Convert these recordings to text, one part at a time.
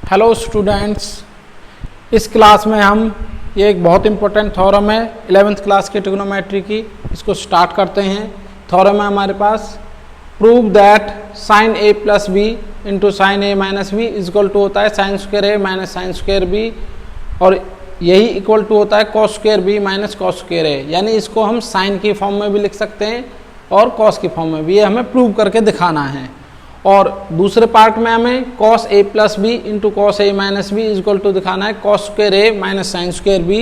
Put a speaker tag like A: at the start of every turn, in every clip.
A: Hello students, इस class में हम ये एक बहुत इंपॉर्टेंट थ्योरम है 11th क्लास की ट्रिग्नोमेट्री की, इसको स्टार्ट करते हैं। थ्योरम है हमारे पास, prove that sine A plus B into sine A minus B equal to होता है sine square A minus sine square B, और यही इक्वल टू होता है cos square B minus cos square A. यानी इसको हम साइन की फॉर्म में भी लिख सकते हैं और कॉस की फॉर्म में भी, ये हमें प्रूव करके दिखाना है। और दूसरे पार्ट में हमें cos A plus B into cos A minus B equal to दिखाना है cos square A minus sine square B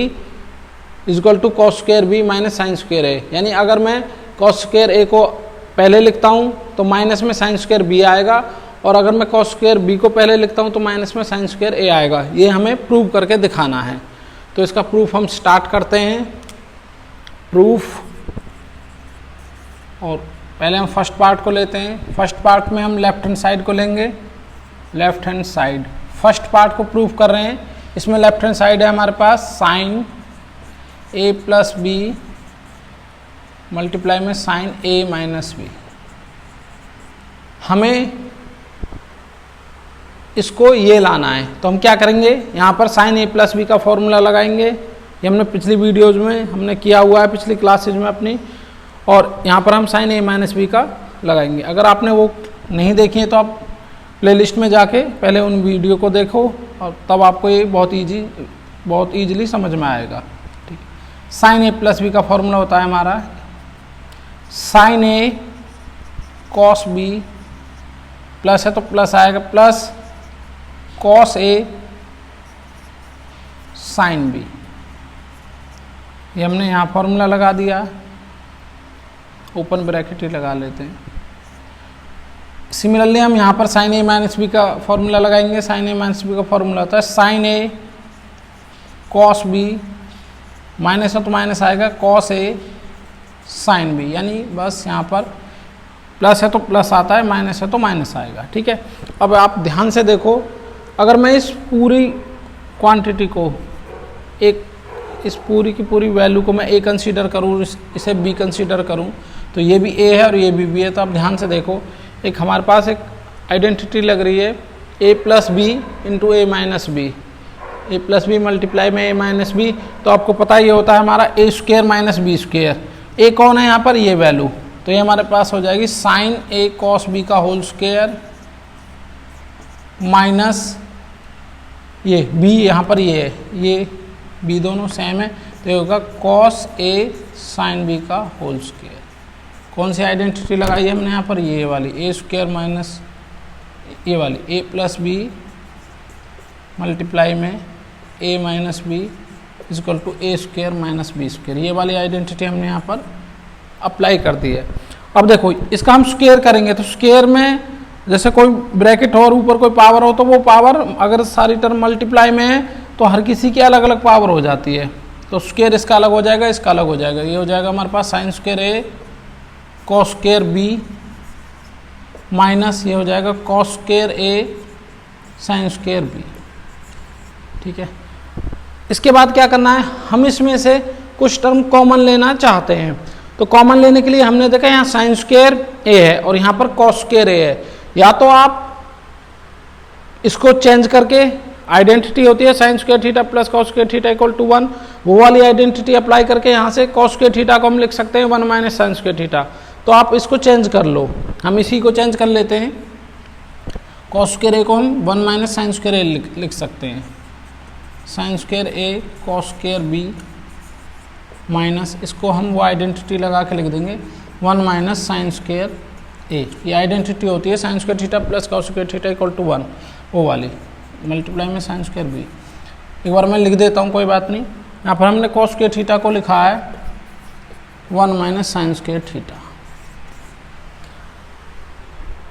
A: equal to cos square B minus sine square A. यानी अगर मैं कॉस स्क्वायर ए को पहले लिखता हूँ तो माइनस में साइन स्क्वायर बी आएगा, और अगर मैं कॉस स्क्वायर बी को पहले लिखता हूँ तो माइनस में साइन स्क्वायर ए आएगा। ये हमें प्रूव करके दिखाना है, तो इसका प्रूफ हम स्टार्ट करते हैं। प्रूफ, और पहले हम फर्स्ट पार्ट को लेते हैं। फर्स्ट पार्ट में हम लेफ्ट हैंड साइड को लेंगे। Left hand side first part को प्रूफ कर रहे हैं। इसमें लेफ्ट हैंड साइड है हमारे पास sign A plus B multiply में साइन ए माइनस बी। हमें इसको ये लाना है, तो हम क्या करेंगे, यहाँ पर साइन ए प्लस बी का फॉर्मूला लगाएंगे। ये हमने पिछली वीडियोज में हमने किया हुआ है, पिछली क्लासेज में अपनी, और यहाँ पर हम साइन ए माइनस बी का लगाएंगे। अगर आपने वो नहीं देखी है तो आप प्लेलिस्ट में जाके पहले उन वीडियो को देखो, और तब आपको ये बहुत ईजिली समझ में आएगा। ठीक, साइन ए प्लस बी का फॉर्मूला होता है हमारा साइन ए कॉस बी, प्लस है तो प्लस आएगा, plus cos A sine B. ये हमने यहाँ फॉर्मूला लगा दिया, ओपन ब्रैकेट ही लगा लेते हैं। सिमिलरली हम यहाँ पर साइन ए माइनस बी का फॉर्मूला लगाएंगे। साइन ए माइनस बी का फॉर्मूला होता है साइन ए कॉस बी, माइनस है तो माइनस आएगा, कॉस ए साइन बी। यानी बस यहाँ पर प्लस है तो प्लस आता है, माइनस है तो माइनस आएगा। ठीक है, अब आप ध्यान से देखो, अगर मैं इस पूरी क्वांटिटी को इस पूरी की पूरी वैल्यू को मैं ए कंसीडर करूँ, इसे बी कंसीडर करूँ, तो ये भी ए है और ये भी बी है। तो आप ध्यान से देखो, एक हमारे पास एक आइडेंटिटी लग रही है ए प्लस बी इंटू ए माइनस बी, ए प्लस बी मल्टीप्लाई में ए माइनस बी। तो आपको पता ही होता है हमारा ए स्क्वायर माइनस बी स्क्वायर। ए कौन है यहाँ पर, ये वैल्यू, तो ये हमारे पास हो जाएगी साइन ए कॉस बी का होल स्क्वायर माइनस ये बी, यहाँ पर ये है, ये बी दोनों सेम है, तो ये होगा कॉस ए साइन बी का होल स्क्वायर। कौन सी आइडेंटिटी लगाई है हमने यहाँ पर, ये वाली, ए स्क्वायर माइनस ये वाली, ए प्लस बी मल्टीप्लाई में A minus B equal to A square minus B square. ये वाली आइडेंटिटी हमने यहाँ पर अप्लाई कर दी है। अब देखो, इसका हम स्क्वायर करेंगे तो स्क्वायर में जैसे कोई ब्रैकेट हो और ऊपर कोई पावर हो, तो वो पावर अगर सारी टर्म मल्टीप्लाई में है तो हर किसी की अलग अलग पावर हो जाती है। तो स्क्वायर इसका अलग हो जाएगा, इसका अलग हो जाएगा। ये हो जाएगा हमारे पास sine square A cos square B minus ये हो जाएगा cos square A sine square B. ठीक है, इसके बाद क्या करना है, हम इसमें से कुछ टर्म कॉमन लेना चाहते हैं। तो कॉमन लेने के लिए हमने देखा यहाँ साइन स्क्वायर ए है और यहाँ पर कॉस स्क्वायर ए है। या तो आप इसको चेंज करके, आइडेंटिटी होती है sine square theta plus cos square theta equal to 1, वो वाली आइडेंटिटी अप्लाई करके यहाँ से कॉस स्क्वायर थीटा को हम लिख सकते हैं 1 माइनस साइन स्क्वायर थीटा। तो आप इसको चेंज कर लो, हम इसी को चेंज कर लेते हैं। कॉस स्क्वायर ए को हम 1 माइनस साइन स्क्वायर ए लिख सकते हैं, sine square A cos square B minus, इसको हम वो आइडेंटिटी लगा के लिख देंगे 1 माइनस साइन स्क्वायर ए। ये आइडेंटिटी होती है sine square theta plus cos square theta equal to 1, वो वाली मल्टीप्लाई में साइन स्क्वायर बी। एक बार मैं लिख देता हूँ, कोई बात नहीं। यहाँ पर हमने कॉस स्क्वायर थीटा को लिखा है 1 माइनस साइन स्क्वायर थीटा।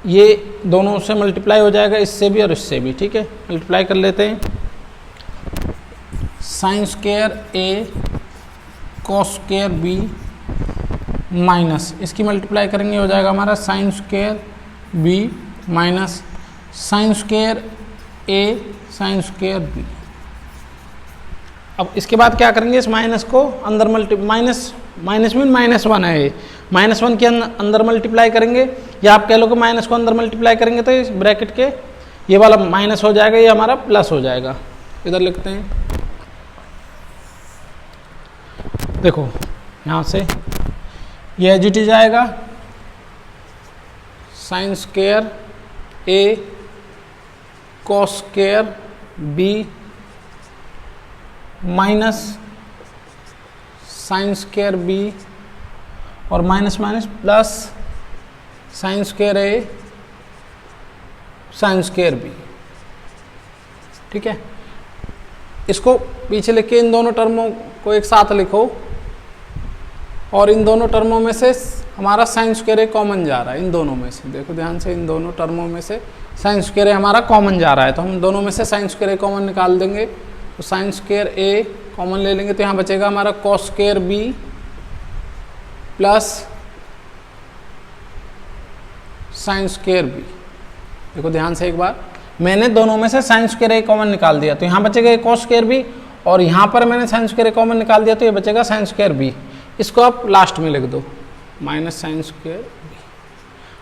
A: ये दोनों से मल्टीप्लाई हो जाएगा, इससे भी और इससे भी। ठीक है, मल्टीप्लाई कर लेते हैं। Sine square A cos square B minus, इसकी मल्टीप्लाई करेंगे हो जाएगा हमारा sine square B minus sine square A sine square B. अब इसके बाद क्या करेंगे, इस माइनस को अंदर माइनस मीन -1 है, -1 के अंदर मल्टीप्लाई करेंगे, या आप कह लो कि माइनस को अंदर मल्टीप्लाई करेंगे तो इस ब्रैकेट के ये वाला माइनस हो जाएगा, ये हमारा प्लस हो जाएगा। इधर लिखते हैं, देखो यहाँ से ये एज इट इज आएगा sine square A cos square B minus sine square B और minus minus plus sine square A sine square B. ठीक है, इसको पीछे लिख के इन दोनों टर्मों को एक साथ लिखो और इन दोनों टर्मों में से हमारा साइन स्क्वायर ए कॉमन जा रहा है। इन दोनों में से देखो ध्यान से, इन दोनों टर्मों में से साइन स्क्वायर ए हमारा कॉमन जा रहा है, तो हम दोनों में से साइन स्क्वायर ए कॉमन निकाल देंगे। तो साइन स्क्वायर ए कॉमन ले लेंगे तो यहाँ बचेगा हमारा cos square B plus sine square B. देखो ध्यान से एक बार, मैंने दोनों में से साइन स्क्वायर ए कॉमन निकाल दिया तो यहाँ बचेगा कॉस स्क्वायर बी, और यहाँ पर मैंने साइन स्क्वायर ए कॉमन निकाल दिया तो ये बचेगा साइन स्क्वायर बी। इसको आप लास्ट में लिख दो माइनस साइन स्क्वायर बी।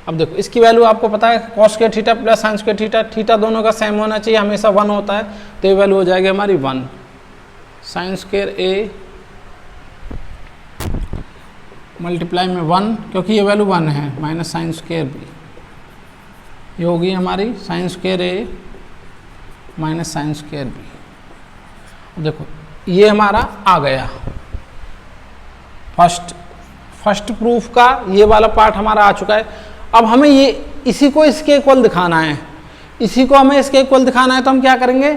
A: अब देखो इसकी वैल्यू आपको पता है, cos square theta plus sine square theta, theta दोनों का सेम होना चाहिए, हमेशा 1 होता है, तो ये वैल्यू हो जाएगी हमारी 1 साइन स्क्वायर ए मल्टीप्लाई में 1, क्योंकि ये वैल्यू 1 है, माइनस साइन स्क्वायर बी। ये होगी हमारी sign square A minus sine square B. अब देखो ये हमारा आ गया फर्स्ट प्रूफ का, ये वाला पार्ट हमारा आ चुका है। अब हमें ये इसी को इसके इक्वल दिखाना है, इसी को हमें इसके इक्वल दिखाना है, तो हम क्या करेंगे,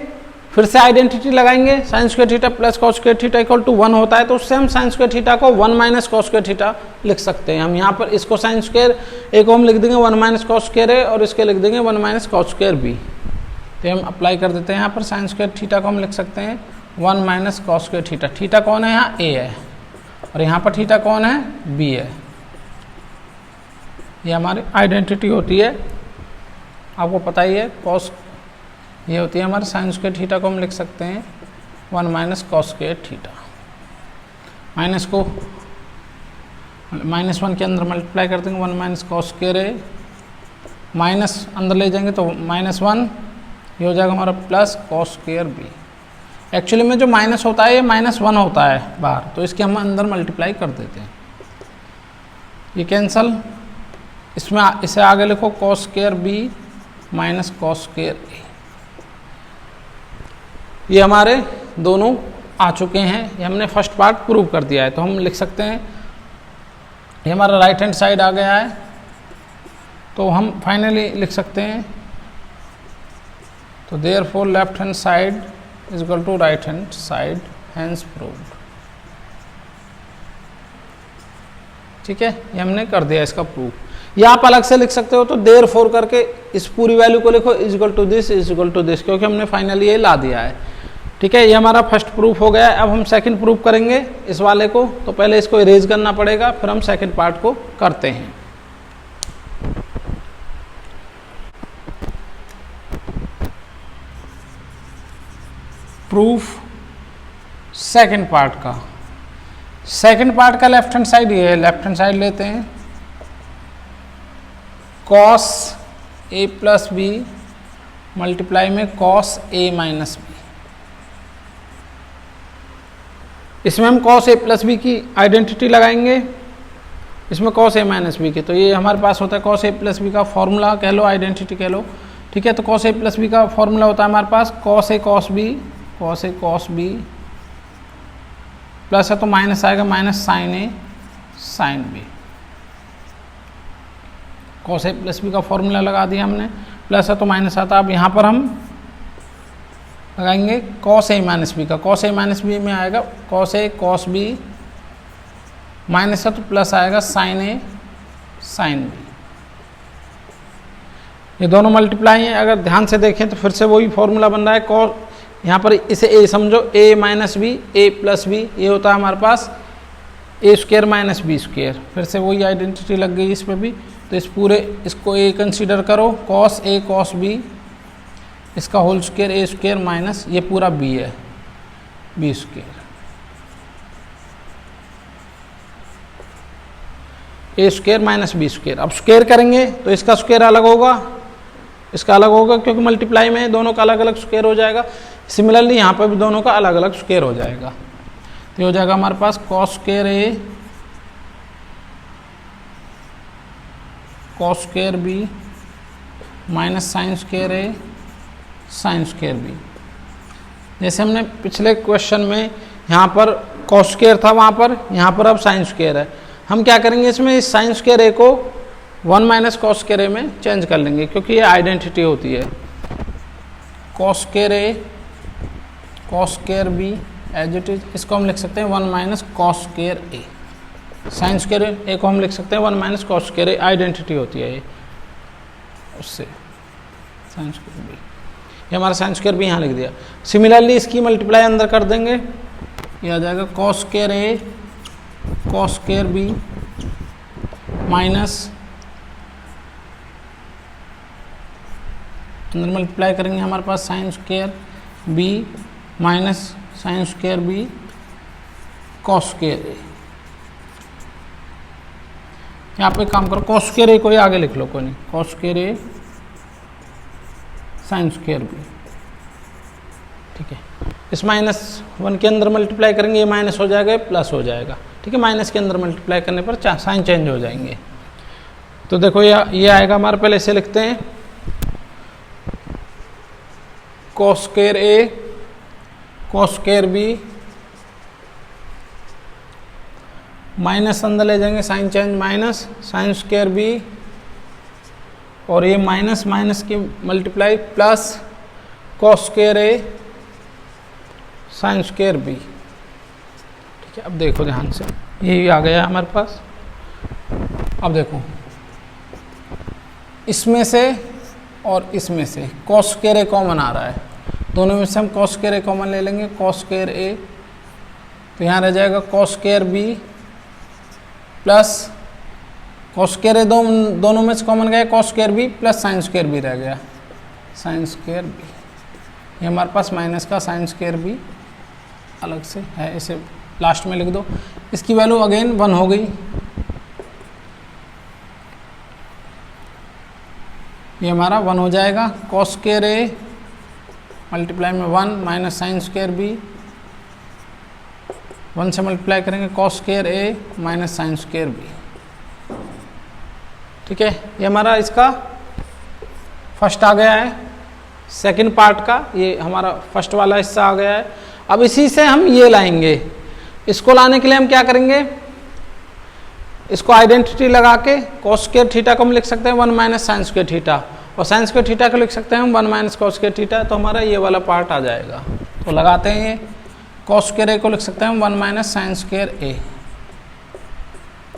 A: फिर से आइडेंटिटी लगाएंगे। Sine square theta plus cos square theta equal to 1 होता है, तो उससे हम साइन स्क्वायर थीटा को 1 माइनस कॉस स्क्वायर थीटा लिख सकते हैं। हम यहाँ पर इसको साइन स्क्वायर ए को हम लिख देंगे 1 माइनस कॉस स्क्वायर ए और इसके लिख देंगे 1 माइनस कॉस स्क्वायर बी। तो हम अप्लाई कर देते हैं यहाँ पर, साइन स्क्वायर थीटा को हम लिख सकते हैं 1 minus cos square theta. Theta कौन है यहाँ, ए है, और यहाँ पर थीटा कौन है, बी है। ये हमारी आइडेंटिटी होती है, आपको पता ही है। कॉस ये होती है हमारे साइन स्क्वायर थीटा को हम लिख सकते हैं 1 minus cos square theta. Minus को -1 के अंदर मल्टीप्लाई कर देंगे, 1 minus cos square A, minus अंदर ले जाएंगे तो -1, ये हो जाएगा हमारा plus cos square B. Actually में जो माइनस होता है ये -1 होता है बाहर, तो इसके हम अंदर मल्टीप्लाई कर देते हैं। ये कैंसल, इसमें इसे आगे लिखो cos square B minus cos square A. ये हमारे दोनों आ चुके हैं, ये हमने फर्स्ट पार्ट प्रूव कर दिया है। तो हम लिख सकते हैं ये हमारा राइट हैंड साइड आ गया है, तो हम फाइनली लिख सकते हैं, तो therefore left hand side is equal to right hand side, hence proved. ठीक है, ये हमने कर दिया इसका प्रूफ। या आप अलग से लिख सकते हो, तो देयरफॉर करके इस पूरी वैल्यू को लिखो इज इक्वल टू दिस, क्योंकि हमने फाइनली ये ला दिया है। ठीक है, ये हमारा फर्स्ट प्रूफ हो गया है। अब हम सेकंड प्रूफ करेंगे इस वाले को, तो पहले इसको इरेज करना पड़ेगा, फिर हम सेकंड पार्ट को करते हैं। प्रूफ सेकंड पार्ट का, सेकंड पार्ट का लेफ्ट हैंड साइड ये है, लेफ्ट हैंड साइड लेते हैं, cos A plus B multiply में कॉस ए माइनस बी। इसमें हम कॉस ए प्लस बी की आइडेंटिटी लगाएंगे, इसमें कॉस ए माइनस बी की। तो ये हमारे पास होता है कॉस ए प्लस बी का फॉर्मूला कह लो, आइडेंटिटी कह लो। ठीक है, तो कॉस ए प्लस बी का फॉर्मूला होता है हमारे पास cos A cos B, cos A cos B, plus है तो माइनस आएगा minus sign A sine B. Cos A plus B का फॉर्मूला लगा दिया हमने, प्लस है तो माइनस आता। अब यहाँ पर हम लगाएंगे कॉस ए माइनस बी का, कॉस ए माइनस बी में आएगा cos A cos B, minus है तो प्लस आएगा साइन ए साइन बी। ये दोनों मल्टीप्लाई हैं, अगर ध्यान से देखें तो फिर से वही फॉर्मूला बन रहा है। कॉस यहाँ पर इसे ए समझो, ए माइनस बी ए प्लस बी, ये होता है हमारे पास ए स्क्वायर माइनस बी स्क्वायर। फिर से वही आइडेंटिटी लग गई इस पर भी, तो इस पूरे इसको ए कंसीडर करो, कॉस ए कॉस बी, इसका होल स्क्वायर ए स्क्वायर माइनस ये पूरा बी है बी स्क्वायर, ए स्क्वायर माइनस बी स्क्वायर। अब स्क्वायर करेंगे तो इसका स्क्वायर अलग होगा, इसका अलग होगा क्योंकि मल्टीप्लाई में दोनों का अलग अलग स्क्वायर हो जाएगा। सिमिलरली यहाँ पर भी दोनों का अलग अलग स्क्वायर हो जाएगा। तो ये हो जाएगा हमारे पास cos square A cos square B minus sine square A sine square B. जैसे हमने पिछले क्वेश्चन में यहाँ पर कॉस स्क्वायर था, वहाँ पर यहाँ पर अब साइन स्क्वायर है। हम क्या करेंगे इसमें, इस साइन स्क्वायर ए को 1 माइनस कॉस स्क्वायर ए में चेंज कर लेंगे क्योंकि ये आइडेंटिटी होती है। Cos square A cos square B as it is, इसको हम लिख सकते हैं 1 minus cos square A. Sine square A को हम लिख सकते हैं 1 minus cos square A, identity होती है ये उससे। साइन स्क्वायर बी, ये हमारा साइन स्क्वायर बी यहाँ लिख दिया। सिमिलरली इसकी मल्टीप्लाई अंदर कर देंगे, ये आ जाएगा cos square A cos square B minus, अंदर मल्टीप्लाई करेंगे हमारे पास sine square B minus sine square B cos square A. यहाँ पे काम करो, कॉस स्क्वायर ए को ही आगे लिख लो, कोई नहीं, cos square A sine square B. ठीक है, इस -1 के अंदर मल्टीप्लाई करेंगे, ये माइनस हो जाएगा, प्लस हो जाएगा। ठीक है, माइनस के अंदर मल्टीप्लाई करने पर साइन चेंज हो जाएंगे। तो देखो ये आएगा हमारे, पहले इसे लिखते हैं cos square A cos square B minus अंदर ले जाएंगे, sign change minus sine square B, और ये माइनस माइनस की multiply plus cos square A sine square B. ठीक है, अब देखो ध्यान से, ये आ गया हमारे पास। अब देखो इसमें से और इसमें से कॉस स्क्वायर ए कॉमन आ रहा है, दोनों में से हम कॉस स्क्वायर ए कॉमन ले लेंगे, कॉस स्क्वायर ए, तो यहाँ रह जाएगा cos square B plus cos square A, दोनों में से कॉमन गया cos square B plus sine square B रह गया, साइन स्क्वायर बी। ये हमारे पास माइनस का साइन स्क्वायर बी अलग से है, इसे लास्ट में लिख दो। इसकी वैल्यू अगेन 1 हो गई, ये हमारा 1 हो जाएगा। कॉस स्क्वायर ए मल्टीप्लाई में 1 माइनस साइन स्क्वायर बी, 1 से मल्टीप्लाई करेंगे cos square A minus sine square B. ठीक है, ये हमारा इसका फर्स्ट आ गया है, सेकंड पार्ट का ये हमारा फर्स्ट वाला हिस्सा आ गया है। अब इसी से हम ये लाएंगे, इसको लाने के लिए हम क्या करेंगे, इसको आइडेंटिटी लगा के कॉस स्क्वायर थीटा को हम लिख सकते हैं 1 माइनस साइन स्क्वायर थीटा, और साइन स्क्वायर थीटा को लिख सकते हैं हम 1 माइनस कॉस स्क्वायर थीटा। तो हमारा ये वाला पार्ट आ जाएगा। तो लगाते हैं, ये कॉस स्क्वायर ए को लिख सकते हैं हम 1 minus sine square A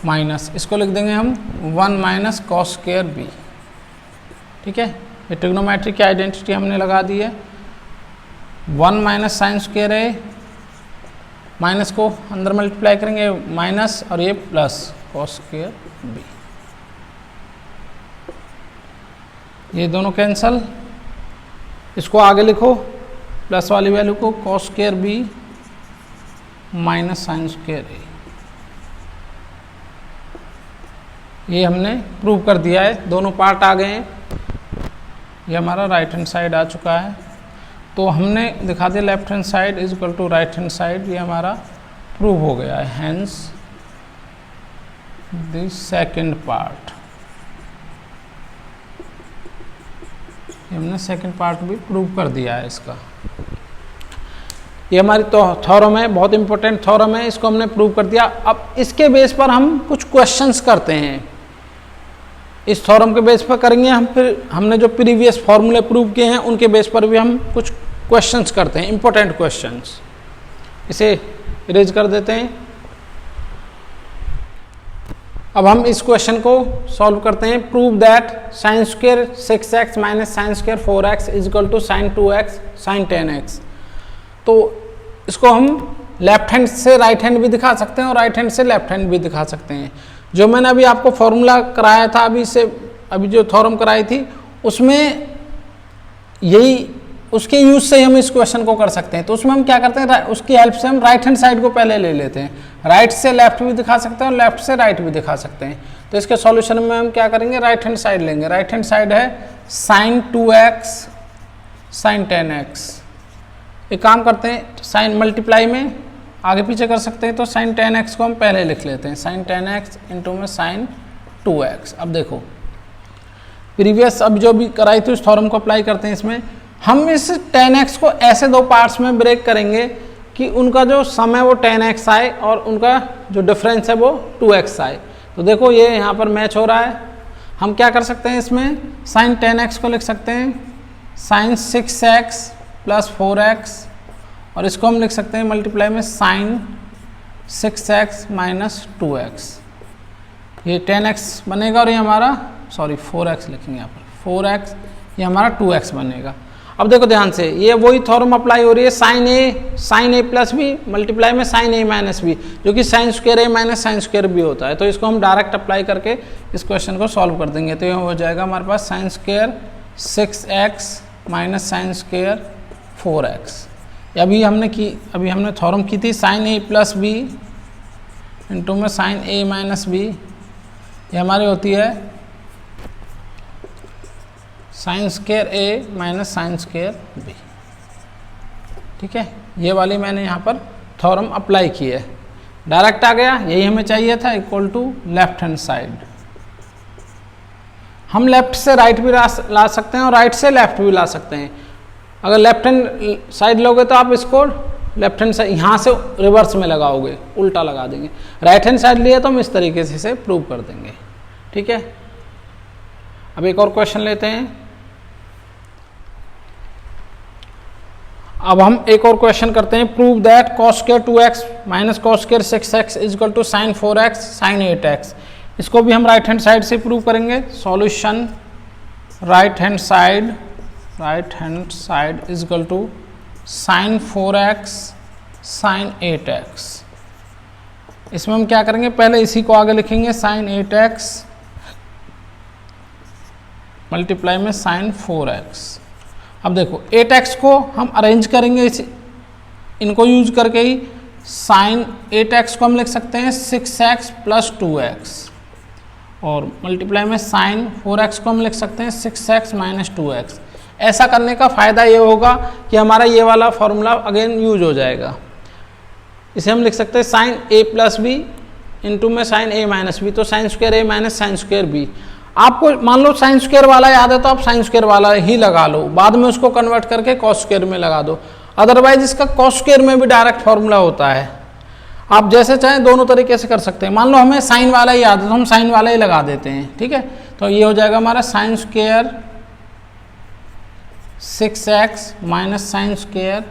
A: minus, इसको लिख देंगे हम 1 माइनस कॉस स्क्वायर बी। ठीक है, ये ट्रिग्नोमेट्री की आइडेंटिटी हमने लगा दी है। 1 minus sine square A, minus को अंदर मल्टीप्लाई करेंगे माइनस, और ये प्लस कॉस स्क्वायर बी, ये दोनों कैंसल। इसको आगे लिखो, प्लस वाली वैल्यू को cos square B minus sine square A. ये हमने प्रूव कर दिया है, दोनों पार्ट आ गए हैं। ये हमारा राइट हैंड साइड आ चुका है, तो हमने दिखा दिया left hand side is equal to right hand side, ये हमारा प्रूव हो गया है। हैंस द सेकंड पार्ट, ये हमने सेकंड पार्ट भी प्रूव कर दिया है इसका। ये हमारी तो थ्योरम है, बहुत इंपॉर्टेंट थ्योरम है, इसको हमने प्रूव कर दिया। अब इसके बेस पर हम कुछ क्वेश्चंस करते हैं, इस थ्योरम के बेस पर करेंगे हम, फिर हमने जो प्रीवियस फॉर्मूले प्रूव किए हैं उनके बेस पर भी हम कुछ क्वेश्चंस करते हैं, इंपॉर्टेंट क्वेश्चंस। इसे इरेज कर देते हैं। अब हम इस क्वेश्चन को सॉल्व करते हैं। Prove that sine square 6x minus sine square 4x is equal to sine 2x sine 10x। तो इसको हम लेफ्ट हैंड से राइट हैंड भी दिखा सकते हैं और राइट हैंड से लेफ्ट हैंड भी दिखा सकते हैं। जो मैंने अभी आपको फॉर्मूला कराया था, अभी जो थ्योरम कराई थी, उसमें यही उसके यूज से ही हम इस क्वेश्चन को कर सकते हैं। तो उसमें हम क्या करते हैं, उसकी हेल्प से हम राइट हैंड साइड को पहले ले लेते हैं। राइट से लेफ्ट भी दिखा सकते हैं और लेफ्ट से राइट भी दिखा सकते हैं। तो इसके सॉल्यूशन में हम क्या करेंगे, राइट हैंड साइड लेंगे। राइट हैंड साइड है साइन 2x साइन 10x। एक काम करते हैं, साइन मल्टीप्लाई में आगे पीछे कर सकते हैं, तो साइन 10x को हम पहले लिख लेते हैं, साइन 10x इंटू में साइन 2x। अब देखो प्रीवियस अब जो भी कराई थी उस थ्योरम को अप्लाई करते हैं इसमें। हम इस 10x को ऐसे दो पार्ट्स में ब्रेक करेंगे कि उनका जो सम है वो 10x आए और उनका जो डिफरेंस है वो 2x आए। तो देखो ये यहाँ पर मैच हो रहा है। हम क्या कर सकते हैं, इसमें साइन 10x को लिख सकते हैं साइन 6x प्लस 4x, और इसको हम लिख सकते हैं मल्टीप्लाई में साइन 6x माइनस 2x। ये 10x बनेगा और ये हमारा 4x लिखेंगे यहाँ पर 4x, ये हमारा 2x बनेगा। अब देखो ध्यान से, ये वही थ्योरम अप्लाई हो रही है, sign A plus B multiply में साइन ए माइनस बी, जो कि sign square A minus sine square B होता है। तो इसको हम डायरेक्ट अप्लाई करके इस क्वेश्चन को सॉल्व कर देंगे। तो ये हो जाएगा हमारे पास sine square 6x minus sine square 4x। अभी हमने थ्योरम की थी sine A plus B into में साइन ए माइनस बी, ये हमारी होती है sine square A minus sine square B. ठीक है, ये वाली मैंने यहाँ पर थ्योरम अप्लाई की है, डायरेक्ट आ गया, यही हमें चाहिए था, equal to left hand side. हम लेफ्ट से राइट भी ला सकते हैं और राइट से लेफ्ट भी ला सकते हैं। अगर लेफ्ट हैंड साइड लोगे तो आप इसको लेफ्ट हैंड साइड यहाँ से रिवर्स में लगाओगे, उल्टा लगा देंगे। राइट हैंड साइड लिए तो हम इस तरीके से इसे प्रूव कर देंगे। ठीक है, अब एक और क्वेश्चन लेते हैं। अब हम एक और क्वेश्चन करते हैं, prove that cos square 2x minus cos square 6x is equal to sine 4x sine 8x। इसको भी हम राइट हैंड साइड से प्रूव करेंगे। Solution right hand side is equal to sine 4x sine 8x। इसमें हम क्या करेंगे, पहले इसी को आगे लिखेंगे साइन 8x मल्टीप्लाई में साइन 4x। अब देखो 8x को हम अरेंज करेंगे इनको यूज करके ही। साइन 8x को हम लिख सकते हैं 6x प्लस 2x, और मल्टीप्लाई में साइन 4x को हम लिख सकते हैं 6x माइनस 2x। ऐसा करने का फ़ायदा ये होगा कि हमारा ये वाला फॉर्मूला अगेन यूज हो जाएगा। इसे हम लिख सकते हैं sine a plus B into में साइन a माइनस बी, तो sine square a minus sine square B. आपको मान लो साइन स्क्वायर वाला याद है तो आप साइन स्क्वायर वाला ही लगा लो, बाद में उसको कन्वर्ट करके कॉस स्क्वायर में लगा दो। अदरवाइज इसका कॉस स्क्वायर में भी डायरेक्ट फॉर्मूला होता है, आप जैसे चाहें दोनों तरीके से कर सकते हैं। मान लो हमें साइन वाला ही याद है तो हम साइन वाला ही लगा देते हैं। ठीक है, तो ये हो जाएगा हमारा sine square 6x minus sine square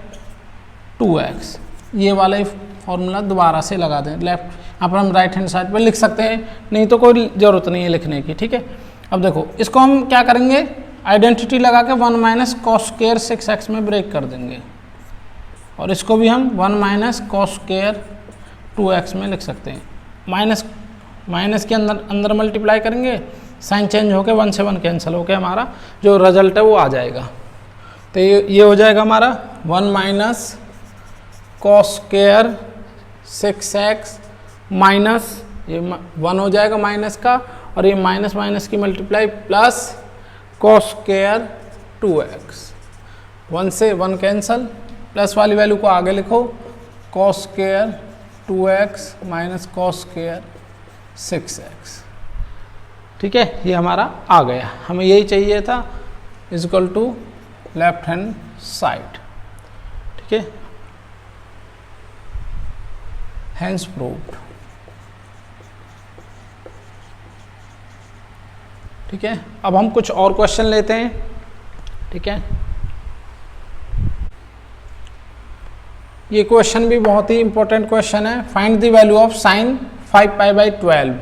A: 2x। ये वाला ही फॉर्मूला दोबारा से लगा दें, लेफ्ट यहाँ पर हम राइट हैंड साइड पर लिख सकते हैं, नहीं तो कोई ज़रूरत नहीं है लिखने की। ठीक है, अब देखो इसको हम क्या करेंगे, आइडेंटिटी लगा के 1 माइनस कॉस स्क्वायर 6x में ब्रेक कर देंगे, और इसको भी हम 1 माइनस कॉस स्क्वायर 2x में लिख सकते हैं। माइनस के अंदर मल्टीप्लाई करेंगे, साइन चेंज होके 1 से 1 कैंसिल होके हमारा जो रिजल्ट है वो आ जाएगा। तो ये हो जाएगा हमारा 1 minus cos square 6x minus ये 1 हो जाएगा माइनस का, और ये माइनस माइनस की multiply plus cos square 2x। 1 से 1 कैंसल, प्लस वाली वैल्यू को आगे लिखो, cos square 2x minus cos square 6x। ठीक है, ये हमारा आ गया, हमें यही चाहिए था, is equal to left hand side. ठीक है, हैंस प्रूव्ड। ठीक है, अब हम कुछ और क्वेश्चन लेते हैं। ठीक है, ये क्वेश्चन भी बहुत ही इंपॉर्टेंट क्वेश्चन है। Find the value of sine 5π/12।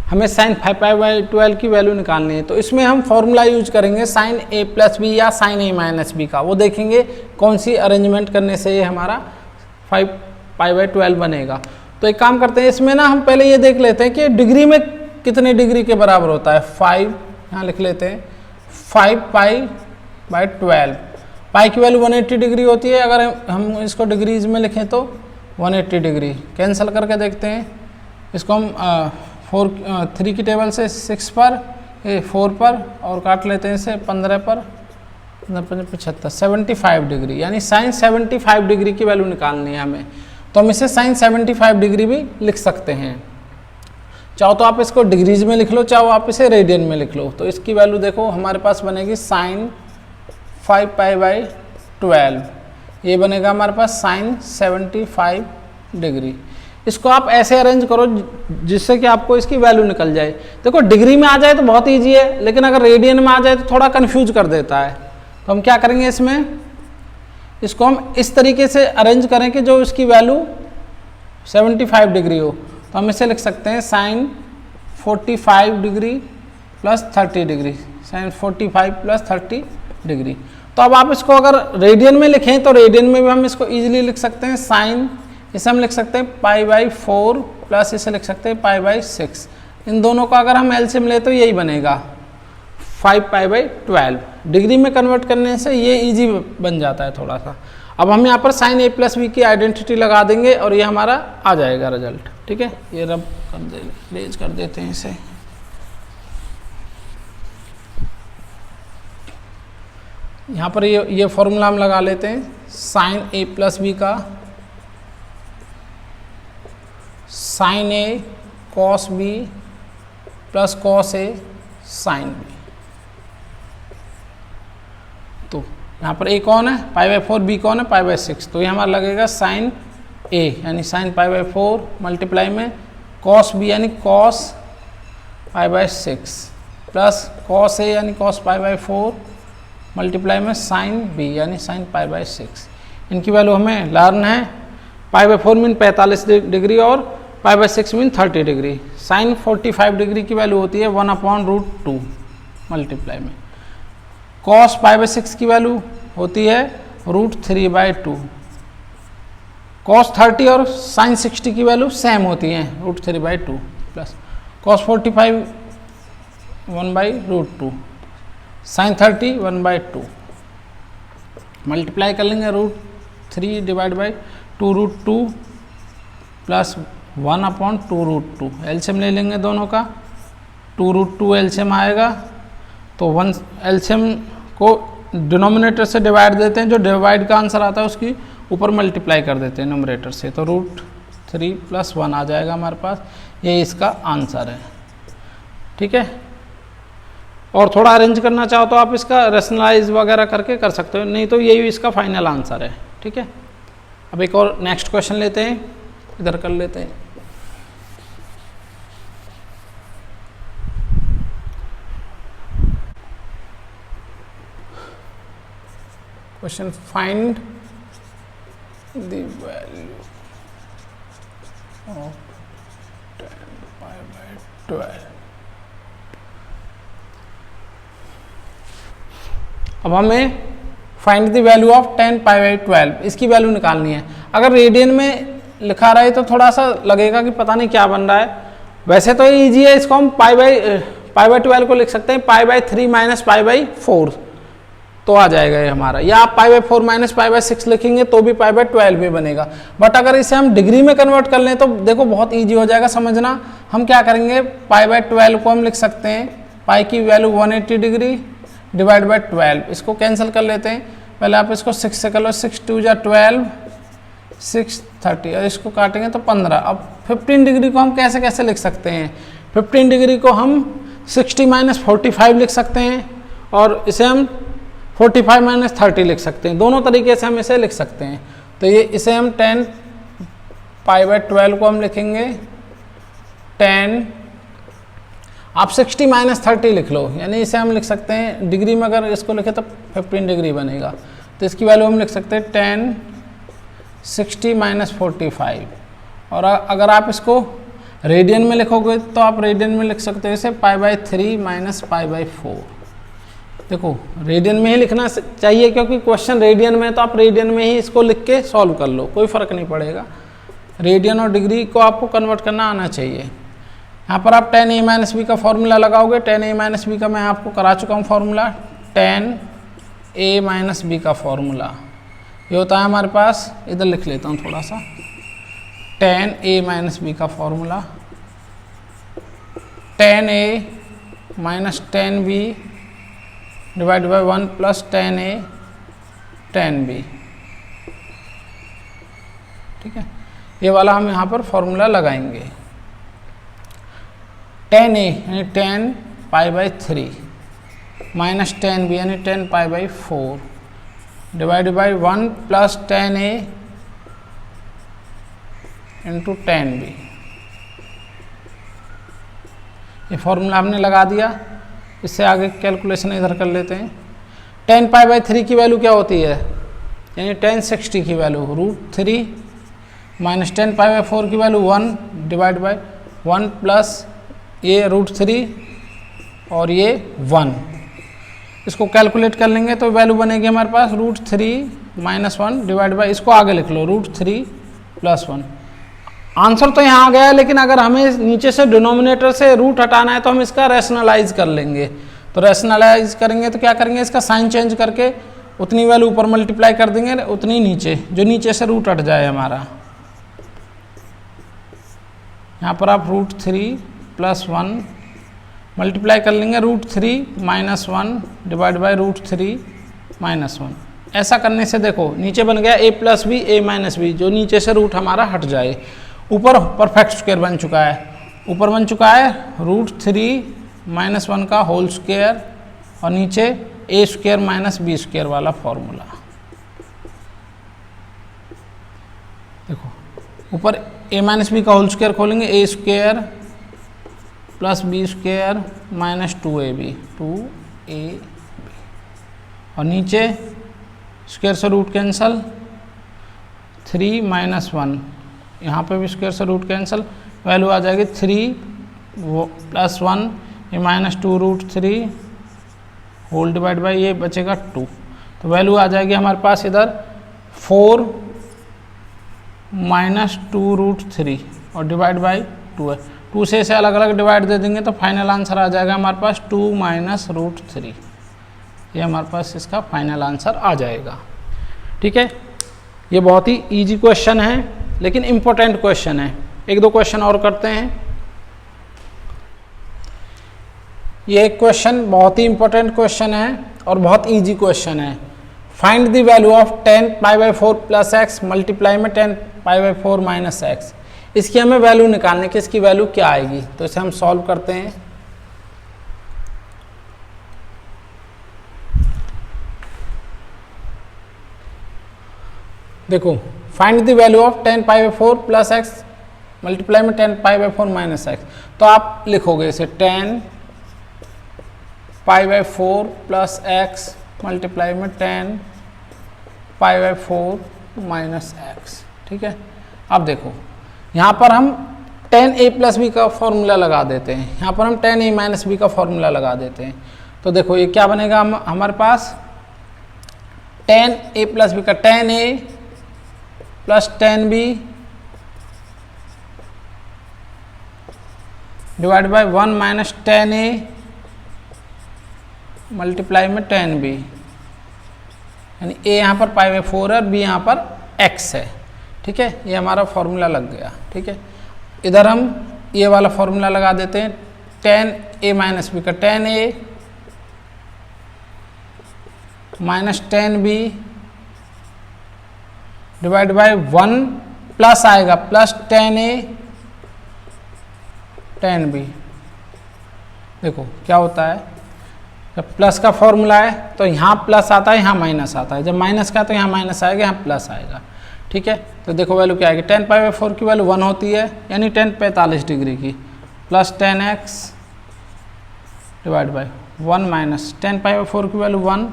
A: हमें साइन 5π/12 की वैल्यू निकालनी है, तो इसमें हम फॉर्मूला यूज करेंगे साइन a प्लस बी या साइन a माइनस बी का। वो देखेंगे कौन सी अरेंजमेंट करने से ये हमारा 5π/12 बनेगा। तो एक काम करते हैं, इसमें ना हम पहले ये देख लेते हैं कि डिग्री में कितने डिग्री के बराबर होता है। 5 यहाँ लिख लेते हैं 5π/12, पाई की वैल्यू 180 डिग्री होती है, अगर हम इसको डिग्रीज में लिखें तो 180 डिग्री। कैंसिल करके देखते हैं इसको हम 3 की टेबल से 6 पर, 4 पर और काट लेते हैं इसे 15 पर, 75 75 डिग्री, यानी साइन 75 डिग्री की वैल्यू निकालनी है हमें। तो हम इसे साइन 75 डिग्री भी लिख सकते हैं। चाहो तो आप इसको डिग्रीज में लिख लो, चाहो आप इसे रेडियन में लिख लो। तो इसकी वैल्यू देखो हमारे पास बनेगी साइन 5 पाई बाई 12, ये बनेगा हमारे पास साइन 75 डिग्री। इसको आप ऐसे अरेंज करो जिससे कि आपको इसकी वैल्यू निकल जाए। देखो डिग्री में आ जाए तो बहुत ईजी है, लेकिन अगर रेडियन में आ जाए तो थोड़ा कन्फ्यूज कर देता है। तो हम क्या करेंगे, इसमें इसको हम इस तरीके से अरेंज करें कि जो इसकी वैल्यू 75 डिग्री हो। तो हम इसे लिख सकते हैं sine 45 degree plus 30 degree, sine 45 plus 30 degree. तो अब आप इसको अगर रेडियन में लिखें तो रेडियन में भी हम इसको इजीली लिख सकते हैं। साइन इसे हम लिख सकते हैं पाई बाई 4 प्लस इसे लिख सकते हैं पाई बाई 6। इन दोनों का अगर हम एलसीएम ले तो यही बनेगा 5 पाई बाई 12। डिग्री में कन्वर्ट करने से ये इजी बन जाता है थोड़ा सा। अब हम यहाँ पर साइन a प्लस बी की आइडेंटिटी लगा देंगे और ये हमारा आ जाएगा रिजल्ट। ठीक है, ये रब कर दे, रेज कर देते हैं इसे। यहाँ पर ये फॉर्मूला हम लगा लेते हैं, साइन a प्लस बी का sine a cos b plus cos a sine b। तो यहाँ पर a कौन है, पाई बाई 4, b कौन है, पाई बाई 6। तो ये हमारा लगेगा साइन a यानी साइन पाई बाई 4 मल्टीप्लाई में कॉस b यानी cos pi by 6 plus cos a यानी कॉस पाई बाई 4 मल्टीप्लाई में साइन b यानी साइन पाई बाई 6। इनकी वैल्यू हमें लर्न है। पाई बाई 4 मीन 45 डिग्री और pi by 6 mean 30 degree. Sine 45 degree की वैल्यू होती है 1/√2 मल्टीप्लाई में। कॉस पाई बाई 6 की वैल्यू होती है √3/2। कॉस 30 और साइन 60 की वैल्यू सेम होती है √3/2 प्लस कॉस 45 1/√2 साइन 30 1/2 मल्टीप्लाई कर लेंगे √3 डिवाइड बाई 2√2 प्लस 1/2√2। एलसीएम ले लेंगे दोनों का, 2√2 एलसीएम आएगा तो 1 एलसीएम को डिनोमिनेटर से डिवाइड देते हैं, जो डिवाइड का आंसर आता है उसकी ऊपर मल्टीप्लाई कर देते हैं न्यूमरेटर से, तो √3 प्लस 1 आ जाएगा हमारे पास। ये इसका आंसर है। ठीक है, और थोड़ा अरेंज करना चाहो तो आप इसका रेशनलाइज वगैरह करके कर सकते हो, नहीं तो यही इसका फाइनल आंसर है। ठीक है, अब एक और नेक्स्ट क्वेश्चन लेते हैं, इधर कर लेते हैं। Question, find the value of 10 pi by 12। अब हमें find the value of 10 pi by 12, इसकी वैल्यू निकालनी है। अगर रेडियन में लिखा रहा है तो थोड़ा सा लगेगा कि पता नहीं क्या बन रहा है। वैसे तो ये ईजी है, इसको हम पाई बाई 12 को लिख सकते हैं pi by 3 minus pi by 4, तो आ जाएगा ये हमारा। या आप pi by 4 minus pi by 6 लिखेंगे तो भी पाई बाई 12 भी बनेगा। बट अगर इसे हम डिग्री में कन्वर्ट कर लें तो देखो बहुत ईजी हो जाएगा समझना। हम क्या करेंगे, पाई बाई 12 को हम लिख सकते हैं, पाई की वैल्यू 180 डिग्री डिवाइड बाई 12। इसको कैंसिल कर लेते हैं, पहले आप इसको 6 से कर लो, 6 2 जा 12, 6 30 और इसको काटेंगे तो 15। अब 15 डिग्री को हम कैसे कैसे लिख सकते हैं, 15 डिग्री को हम 60 माइनस 45 लिख सकते हैं और इसे हम 45 माइनस 30 लिख सकते हैं। दोनों तरीके से हम इसे लिख सकते हैं। तो ये इसे हम 10 पाई बाई 12 को हम लिखेंगे 10, आप 60 माइनस 30 लिख लो, यानी इसे हम लिख सकते हैं डिग्री में अगर इसको लिखे तो 15 डिग्री बनेगा। तो इसकी वैल्यू हम लिख सकते हैं 10 60 माइनस 45। और अगर आप इसको रेडियन में लिखोगे तो आप रेडियन में लिख सकते हो इसे pi by 3 minus pi by 4। देखो रेडियन में ही लिखना चाहिए क्योंकि क्वेश्चन रेडियन में है, तो आप रेडियन में ही इसको लिख के सॉल्व कर लो, कोई फ़र्क नहीं पड़ेगा। रेडियन और डिग्री को आपको कन्वर्ट करना आना चाहिए। यहाँ पर आप tan a माइनस बी का फॉर्मूला लगाओगे, tan a माइनस बी का मैं आपको करा चुका हूँ फॉर्मूला, tan ए माइनस बी का फॉर्मूला ये होता है हमारे पास, इधर लिख लेता हूँ थोड़ा सा, tan a माइनस बी का formula tan a minus tan b divide by 1 plus tan a tan b। ठीक है, ये वाला हम यहाँ पर फॉर्मूला लगाएंगे। tan a यानी tan pi by 3 minus tan b यानी tan pi by 4 divide by 1 plus tan a into tan b। ये फॉर्मूला हमने लगा दिया। इससे आगे कैलकुलेशन इधर कर लेते हैं। tan पाई बाई 3 की वैल्यू क्या होती है, यानी tan 60 की value √3 minus tan pi by 4 की वैल्यू 1 डिवाइड बाई 1 प्लस ये √3 और ये 1। इसको कैलकुलेट कर लेंगे तो वैल्यू बनेगी हमारे पास √3 माइनस 1 डिवाइड बाई, इसको आगे लिख लो √3 प्लस 1। आंसर तो यहाँ आ गया है, लेकिन अगर हमें नीचे से डिनोमिनेटर से रूट हटाना है तो हम इसका रैशनलाइज कर लेंगे। तो रैशनलाइज करेंगे तो क्या करेंगे, इसका साइन चेंज करके उतनी वैल्यू ऊपर मल्टीप्लाई कर देंगे, उतनी नीचे, जो नीचे से रूट हट जाए हमारा। यहाँ पर आप √3 प्लस 1 मल्टीप्लाई कर लेंगे √3 माइनस 1 डिवाइड बाई √3 माइनस 1। ऐसा करने से देखो नीचे बन गया a plus B a minus B, जो नीचे से रूट हमारा हट जाए। ऊपर परफेक्ट स्क्वायर बन चुका है, ऊपर बन चुका है √3 माइनस 1 का होल स्क्वायर और नीचे a square minus B square वाला फॉर्मूला। देखो ऊपर a माइनस बी का होल स्क्वायर खोलेंगे, a square plus B square minus 2ab और नीचे स्क्वायर से रूट कैंसल 3 माइनस 1, यहाँ पे भी स्क्वायर से रूट कैंसल, वैल्यू आ जाएगी 3 प्लस 1 ये माइनस 2 √3 होल डिवाइड बाई ये बचेगा 2। तो वैल्यू आ जाएगी हमारे पास इधर 4 माइनस 2 √3 और डिवाइड बाई 2 है। 2 से इसे अलग अलग डिवाइड दे देंगे तो फाइनल आंसर आ जाएगा हमारे पास 2 माइनस √3। ये हमारे पास इसका फाइनल आंसर आ जाएगा। ठीक है, ये बहुत ही इजी क्वेश्चन है लेकिन इम्पोर्टेंट क्वेश्चन है। एक दो क्वेश्चन और करते हैं। ये एक क्वेश्चन बहुत ही इंपॉर्टेंट क्वेश्चन है और बहुत इजी क्वेश्चन है। Find the value of tan pi by 4 plus x multiply में tan pi by 4 minus x. इसकी हमें वैल्यू निकालने की, इसकी वैल्यू क्या आएगी, तो इसे हम सॉल्व करते हैं। देखो find the value of tan pi by 4 plus x multiply में tan pi by 4 minus x. तो आप लिखोगे इसे tan pi by 4 plus x multiply में tan pi by 4 minus x. ठीक है, अब देखो यहाँ पर हम tan a प्लस बी का फॉर्मूला लगा देते हैं, यहाँ पर हम tan a माइनस बी का फॉर्मूला लगा देते हैं। तो देखो ये क्या बनेगा हमारे पास, tan a प्लस बी का tan a plus tan b divide by 1 minus tan a multiply में tan b, यानी a यहाँ पर पाई बाई 4 है और b यहाँ पर x है। ठीक है, ये हमारा फॉर्मूला लग गया। ठीक है, इधर हम ये वाला फॉर्मूला लगा देते हैं, tan a माइनस बी का tan a minus tan b divide by 1 plus आएगा plus tan a tan b। देखो क्या होता है, जब प्लस का फॉर्मूला है तो यहाँ प्लस आता है, यहाँ माइनस आता है। जब माइनस का तो यहाँ माइनस आएगा, यहाँ प्लस आएगा। ठीक है, तो देखो वैल्यू क्या आएगी, tan पाई बाई 4 की वैल्यू 1 होती है, यानी tan 45 डिग्री की, plus tan x divide by 1 minus tan pi by 4 की वैल्यू 1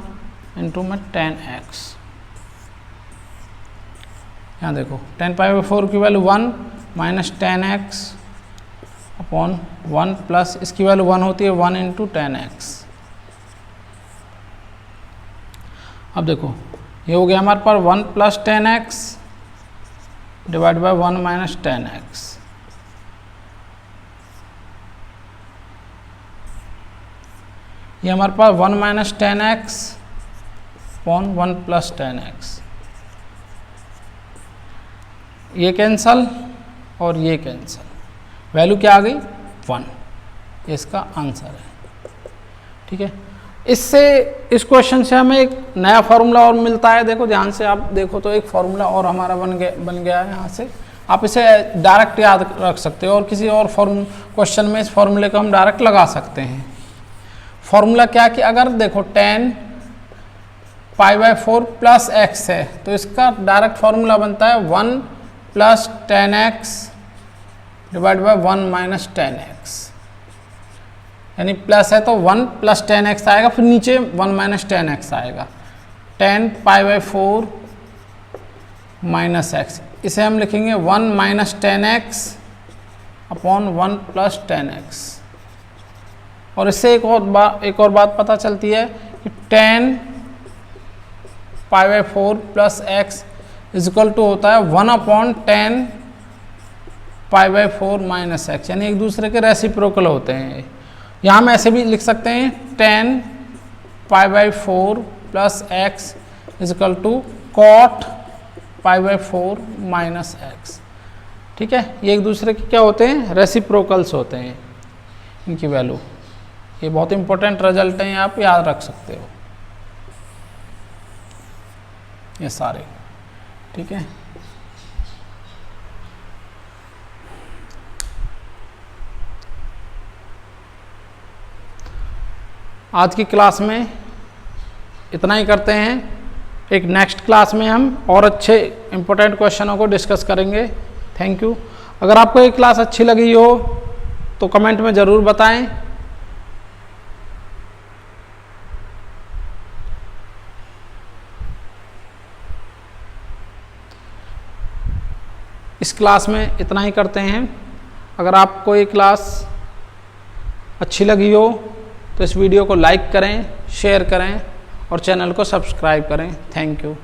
A: इंटू में tan x। यहाँ देखो tan पाई बाई 4 की value 1 minus tan x upon 1 plus इसकी वैल्यू 1 होती है 1 इंटू tan x। अब देखो ये हो गया हमारे पास 1 plus tan x divide by 1 minus tan x। ये हमारे पास 1 minus tan x upon 1 plus 10x। ये कैंसल और ये कैंसल, वैल्यू क्या आ गई 1, इसका आंसर है। ठीक है, इससे इस क्वेश्चन से हमें एक नया फॉर्मूला और मिलता है। देखो ध्यान से आप देखो तो एक फॉर्मूला और हमारा बन गया है। यहाँ से आप इसे डायरेक्ट याद रख सकते हो और किसी और क्वेश्चन में इस फॉर्मूले को हम डायरेक्ट लगा सकते हैं। फॉर्मूला क्या कि अगर देखो 10 π/4 प्लस x है तो इसका डायरेक्ट फॉर्मूला बनता है 1 plus 10x divide by 1 minus 10x, यानी प्लस है तो 1 प्लस 10x आएगा, फिर नीचे 1 माइनस 10x आएगा। 10 π/4 माइनस x, इसे हम लिखेंगे 1 minus 10x upon 1 plus 10x। और इससे एक और बात पता चलती है कि 10 π/4 plus x is equal to होता है 1 अपॉन 10 π/4 माइनस x, यानी एक दूसरे के रेसिप्रोकल होते हैं। यहाँ हम ऐसे भी लिख सकते हैं 10 π/4 plus x is equal to cot π/4 minus x। ठीक है, ये एक दूसरे के क्या होते हैं, रेसिप्रोकल्स होते हैं इनकी वैल्यू। ये बहुत इंपॉर्टेंट रिजल्ट हैं, आप याद रख सकते हो ये सारे। ठीक है, आज की क्लास में इतना ही करते हैं। एक नेक्स्ट क्लास में हम और अच्छे इंपॉर्टेंट क्वेश्चनों को डिस्कस करेंगे। Thank you. अगर आपको ये क्लास अच्छी लगी हो तो कमेंट में ज़रूर बताएं। इस क्लास में इतना ही करते हैं। अगर आपको ये क्लास अच्छी लगी हो तो इस वीडियो को लाइक करें, शेयर करें और चैनल को सब्सक्राइब करें। Thank you.